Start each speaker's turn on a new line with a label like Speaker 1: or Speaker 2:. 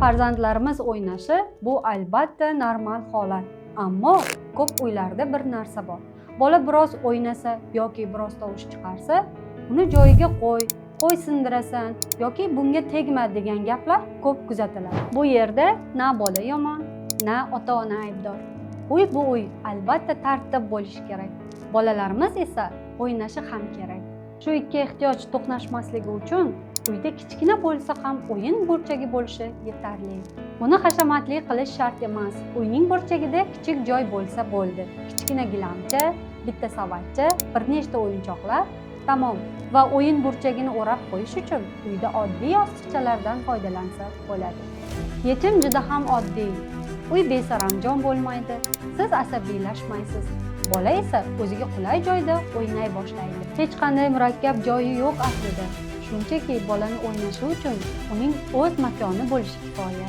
Speaker 1: Farzandlarimiz o'ynashi bu albatta normal holat. Ammo ko'p uylarda bir narsa bor. Bola biroz o'ynasa yoki biroz tovush chiqarsa, uni joyiga qo'y sindirasan yoki bunga tegma degan gaplar ko'p kuzatiladi. Bu yerda na bola yomon, na ota-ona aybdor. Uy bu uy, albatta tartib bo'lishi kerak. Bolalarimiz esa o'ynashi ham kerak. Shu ikki ehtiyoj to'qnashmasligi uchun uyda kichkina bo'lsa ham o'yin burchagi bo'lishi yetarli. Buni hashamatli qilish shart emas. Uyning burchagida kichik joy bo'lsa bo'ldi. Kichkina gilamcha, bitta savatcha, bir nechta o'yinchoqlar, tamom. Va o'yin burchagini o'rab qo'yish uchun uyda oddiy yostiqchalardan foydalansa bo'ladi. Yechim juda ham oddiy. Uy besaranjom bo'lmaydi, siz asabiylashmaysiz. Bola esa o'ziga qulay joyda o'ynay boshlaydi. Hech qanday murakkab joyi yo'q aslida. Shunchaki bolani o'ynashi uchun uning o'z makoni bo'lishi kifoya.